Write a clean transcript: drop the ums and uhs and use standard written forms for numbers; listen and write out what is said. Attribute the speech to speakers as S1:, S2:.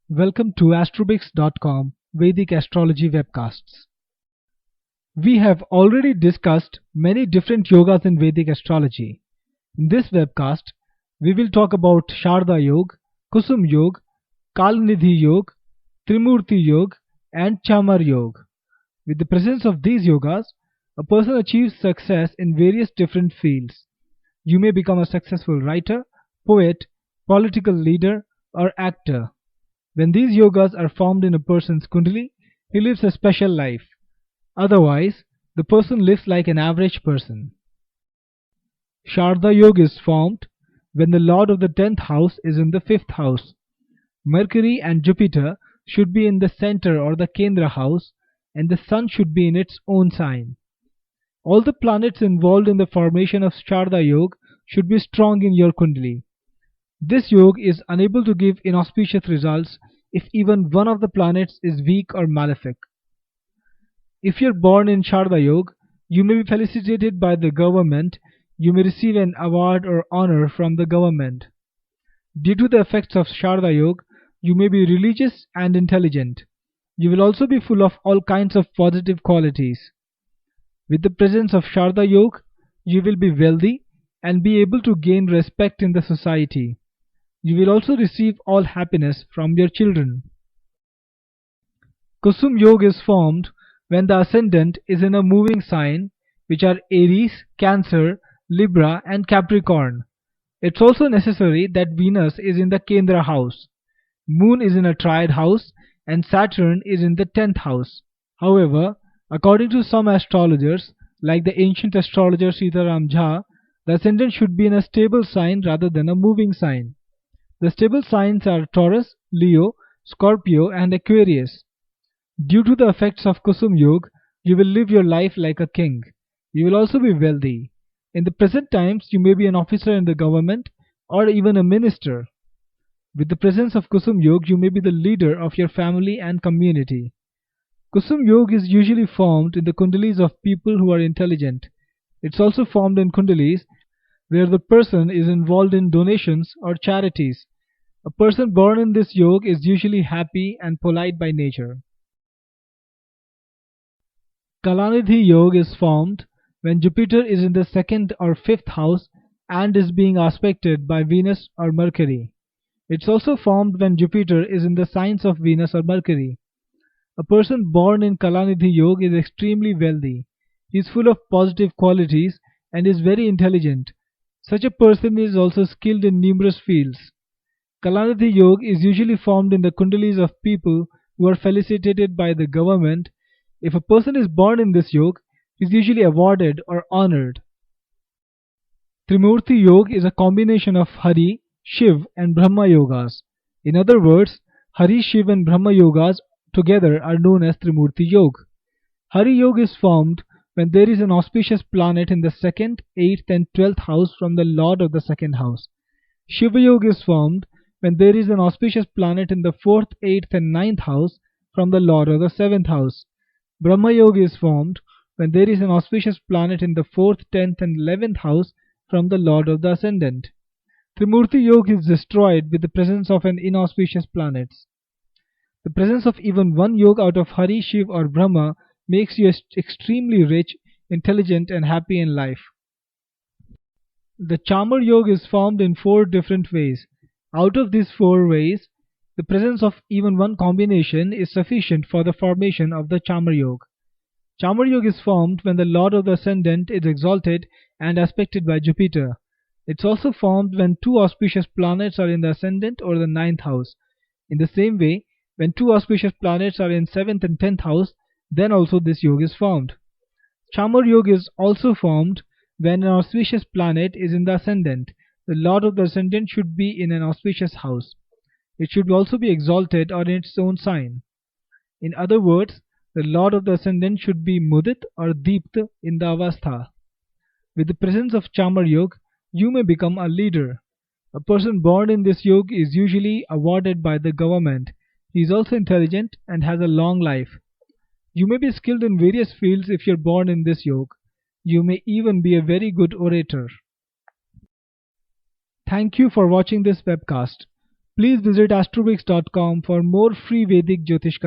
S1: Welcome to astrobix.com Vedic Astrology Webcasts. We have already discussed many different yogas in Vedic astrology. In this webcast, we will talk about Sharda Yoga, Kusum Yoga, Kalnidhi Yoga, Trimurti Yoga, and Chamar Yoga. With the presence of these yogas, a person achieves success in various different fields. You may become a successful writer, poet, political leader, or actor. When these yogas are formed in a person's kundali, he lives a special life. Otherwise, the person lives like an average person. Sharda Yoga is formed when the lord of the 10th house is in the 5th house. Mercury and Jupiter should be in the center or the Kendra house, and the sun should be in its own sign. All the planets involved in the formation of Sharda Yoga should be strong in your kundali. This yoga is unable to give inauspicious results if even one of the planets is weak or malefic. If you are born in Sharda Yoga, you may be felicitated by the government, you may receive an award or honor from the government. Due to the effects of Sharda Yoga, you may be religious and intelligent. You will also be full of all kinds of positive qualities. With the presence of Sharda Yoga, you will be wealthy and be able to gain respect in the society. You will also receive all happiness from your children. Kusum Yoga is formed when the ascendant is in a moving sign, which are Aries, Cancer, Libra, and Capricorn. It's also necessary that Venus is in the Kendra house, Moon is in a triad house, and Saturn is in the 10th house. However, according to some astrologers, like the ancient astrologer Sitaram Jha, the ascendant should be in a stable sign rather than a moving sign. The stable signs are Taurus, Leo, Scorpio, and Aquarius. Due to the effects of Kusum Yoga, you will live your life like a king. You will also be wealthy. In the present times, you may be an officer in the government or even a minister. With the presence of Kusum Yoga, you may be the leader of your family and community. Kusum Yoga is usually formed in the kundalis of people who are intelligent. It's also formed in kundalis where the person is involved in donations or charities. A person born in this yoga is usually happy and polite by nature. Kalanidhi Yoga is formed when Jupiter is in the 2nd or 5th house and is being aspected by Venus or Mercury. It's also formed when Jupiter is in the signs of Venus or Mercury. A person born in Kalanidhi Yoga is extremely wealthy. He is full of positive qualities and is very intelligent. Such a person is also skilled in numerous fields. Kalanidhi Yoga is usually formed in the kundalis of people who are felicitated by the government. If a person is born in this yoga, he is usually awarded or honored. Trimurti Yoga is a combination of Hari, Shiv, and Brahma yogas. In other words, Hari, Shiv, and Brahma yogas together are known as Trimurti Yoga. Hari Yoga is formed when there is an auspicious planet in the 2nd, 8th, and 12th house from the lord of the 2nd house. Shiva Yoga is formed when there is an auspicious planet in the 4th, 8th, and 9th house from the lord of the 7th house. Brahma Yoga is formed when there is an auspicious planet in the 4th, 10th, and 11th house from the lord of the ascendant. Trimurti Yoga is destroyed with the presence of an inauspicious planets. The presence of even one yoga out of Hari, Shiv, or Brahma makes you extremely rich, intelligent, and happy in life. The Chamar Yoga is formed in 4 different ways. Out of these 4 ways, the presence of even one combination is sufficient for the formation of the Chamar Yoga. Chamar Yoga is formed when the lord of the ascendant is exalted and aspected by Jupiter. It's also formed when 2 auspicious planets are in the ascendant or the 9th house. In the same way, when 2 auspicious planets are in 7th and 10th house, then also this yoga is formed. Chamar Yoga is also formed when an auspicious planet is in the ascendant. The lord of the ascendant should be in an auspicious house. It should also be exalted or in its own sign. In other words, the lord of the ascendant should be Mudit or Deept in the Avastha. With the presence of Chamar Yoga, you may become a leader. A person born in this yoga is usually awarded by the government. He is also intelligent and has a long life. You may be skilled in various fields if you are born in this yoga. You may even be a very good orator. Thank you for watching this webcast. Please visit astrobix.com for more free Vedic Jyotish